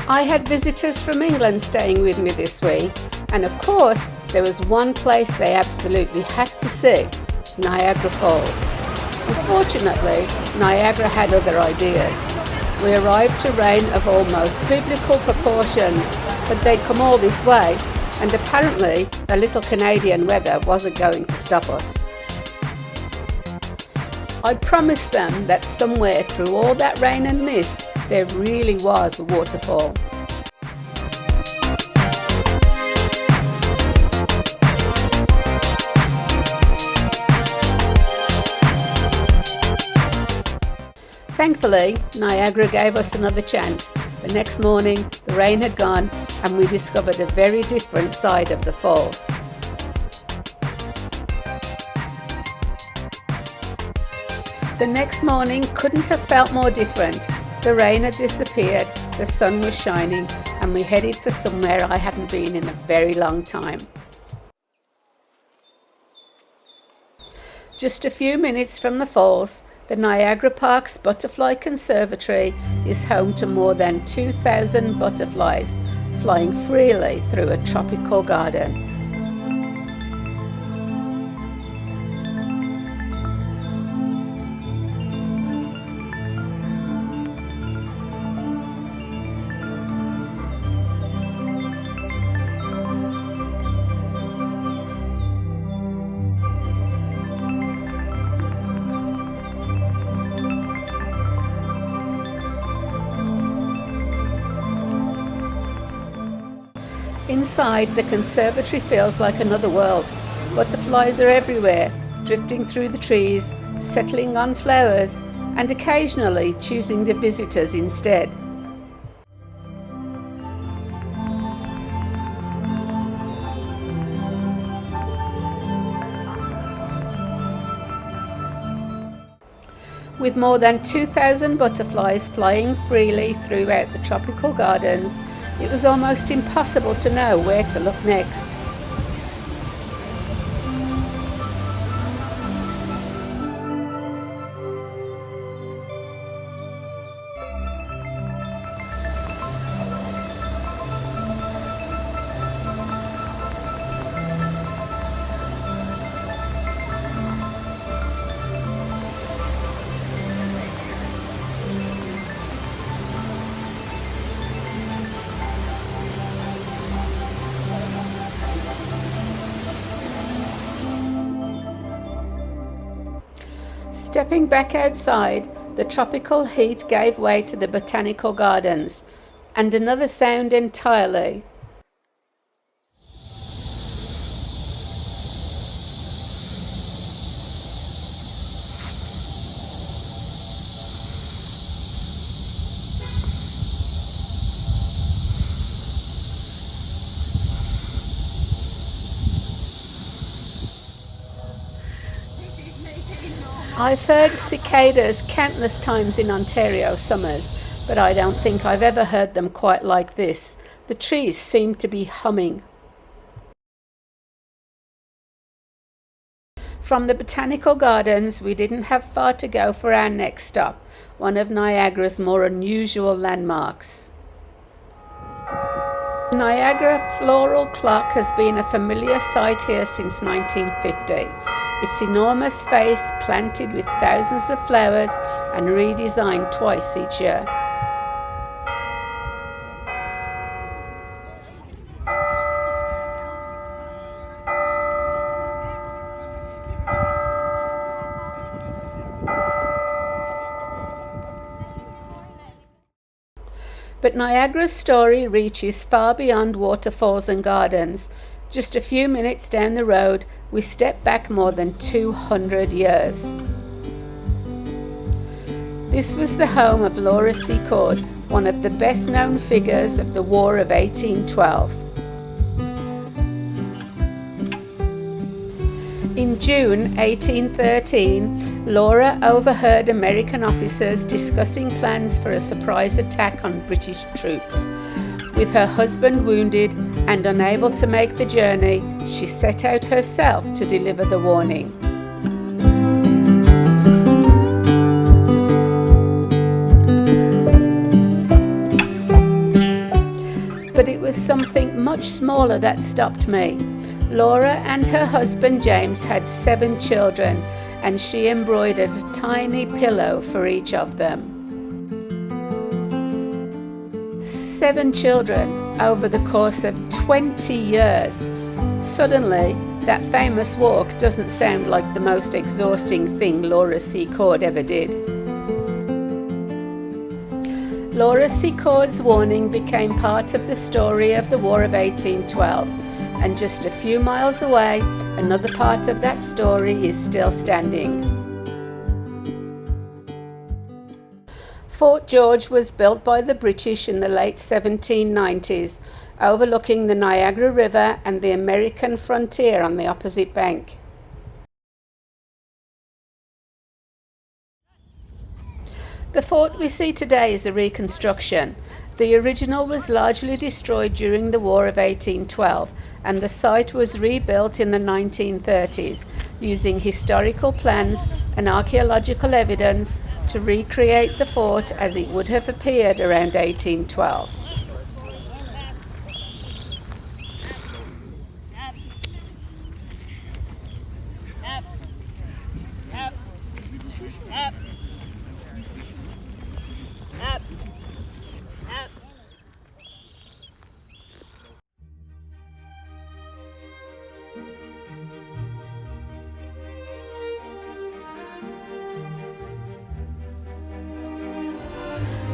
I had visitors from England staying with me this week, and of course there was one place they absolutely had to see: Niagara Falls. Unfortunately, Niagara had other ideas. We arrived to rain of almost biblical proportions, but they'd come all this way, and apparently a little Canadian weather wasn't going to stop us. I promised them that somewhere through all that rain and mist there really was a waterfall. Thankfully, Niagara gave us another chance. The next morning, the rain had gone and we discovered a very different side of the falls. The next morning couldn't have felt more different. The rain had disappeared, the sun was shining, and we headed for somewhere I hadn't been in a very long time. Just a few minutes from the falls, the Niagara Park's Butterfly Conservatory is home to more than 2,000 butterflies flying freely through a tropical garden. Inside, the conservatory feels like another world. Butterflies are everywhere, drifting through the trees, settling on flowers, and occasionally choosing the visitors instead. With more than 2,000 butterflies flying freely throughout the tropical gardens, it was almost impossible to know where to look next. Stepping back outside, the tropical heat gave way to the Botanical Gardens, and another sound entirely. I've heard cicadas countless times in Ontario summers, but I don't think I've ever heard them quite like this. The trees seem to be humming. From the Botanical Gardens, we didn't have far to go for our next stop, one of Niagara's more unusual landmarks. The Niagara Floral Clock has been a familiar sight here since 1950. Its enormous face planted with thousands of flowers and redesigned twice each year. But Niagara's story reaches far beyond waterfalls and gardens. Just a few minutes down the road, we step back more than 200 years. This was the home of Laura Secord, one of the best-known figures of the War of 1812. In June 1813, Laura overheard American officers discussing plans for a surprise attack on British troops. With her husband wounded and unable to make the journey, she set out herself to deliver the warning. But it was something much smaller that stopped me. Laura and her husband James had 7 children, and she embroidered a tiny pillow for each of them. 7 children over the course of 20 years. Suddenly, that famous walk doesn't sound like the most exhausting thing Laura Secord ever did. Laura Secord's warning became part of the story of the War of 1812, and just a few miles away, another part of that story is still standing. Fort George was built by the British in the late 1790s, overlooking the Niagara River and the American frontier on the opposite bank. The fort we see today is a reconstruction. The original was largely destroyed during the War of 1812, and the site was rebuilt in the 1930s, using historical plans and archaeological evidence to recreate the fort as it would have appeared around 1812.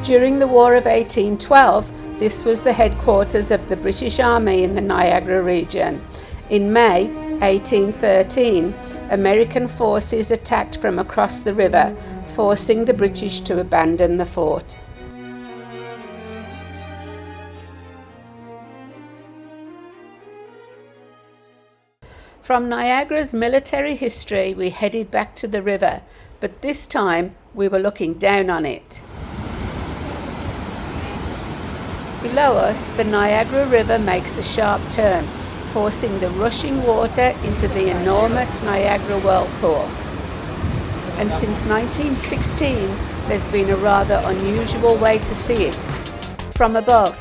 During the War of 1812, this was the headquarters of the British Army in the Niagara region. In May 1813, American forces attacked from across the river, forcing the British to abandon the fort. From Niagara's military history, we headed back to the river, but this time we were looking down on it. Below us, the Niagara River makes a sharp turn, forcing the rushing water into the enormous Niagara Whirlpool. And since 1916, there's been a rather unusual way to see it, from above.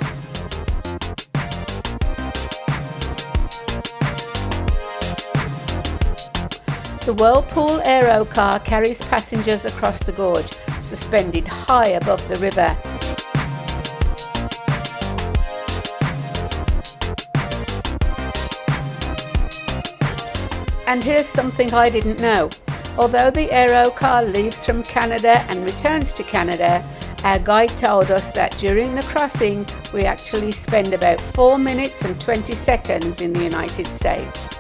The Whirlpool Aero Car carries passengers across the gorge, suspended high above the river. And here's something I didn't know. Although the Aero Car leaves from Canada and returns to Canada, our guide told us that during the crossing we actually spend about 4 minutes and 20 seconds in the United States.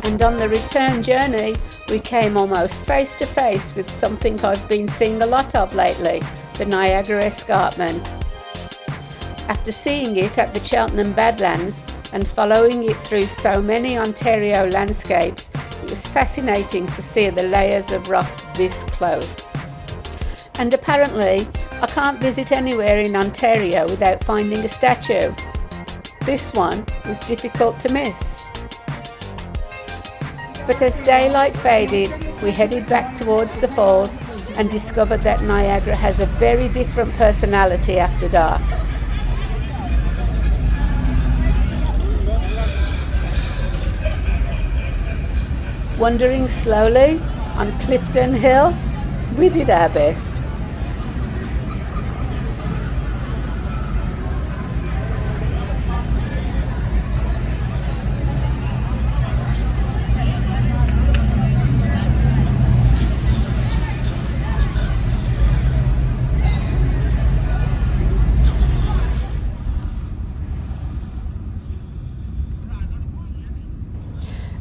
And on the return journey, we came almost face to face with something I've been seeing a lot of lately, the Niagara Escarpment. After seeing it at the Cheltenham Badlands and following it through so many Ontario landscapes, it was fascinating to see the layers of rock this close. And apparently, I can't visit anywhere in Ontario without finding a statue. This one was difficult to miss. But as daylight faded, we headed back towards the falls, and discovered that Niagara has a very different personality after dark. Wandering slowly on Clifton Hill, we did our best.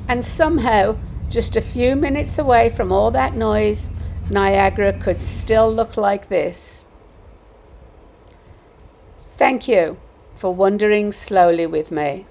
And somehow, just a few minutes away from all that noise, Niagara could still look like this. Thank you for wandering slowly with me.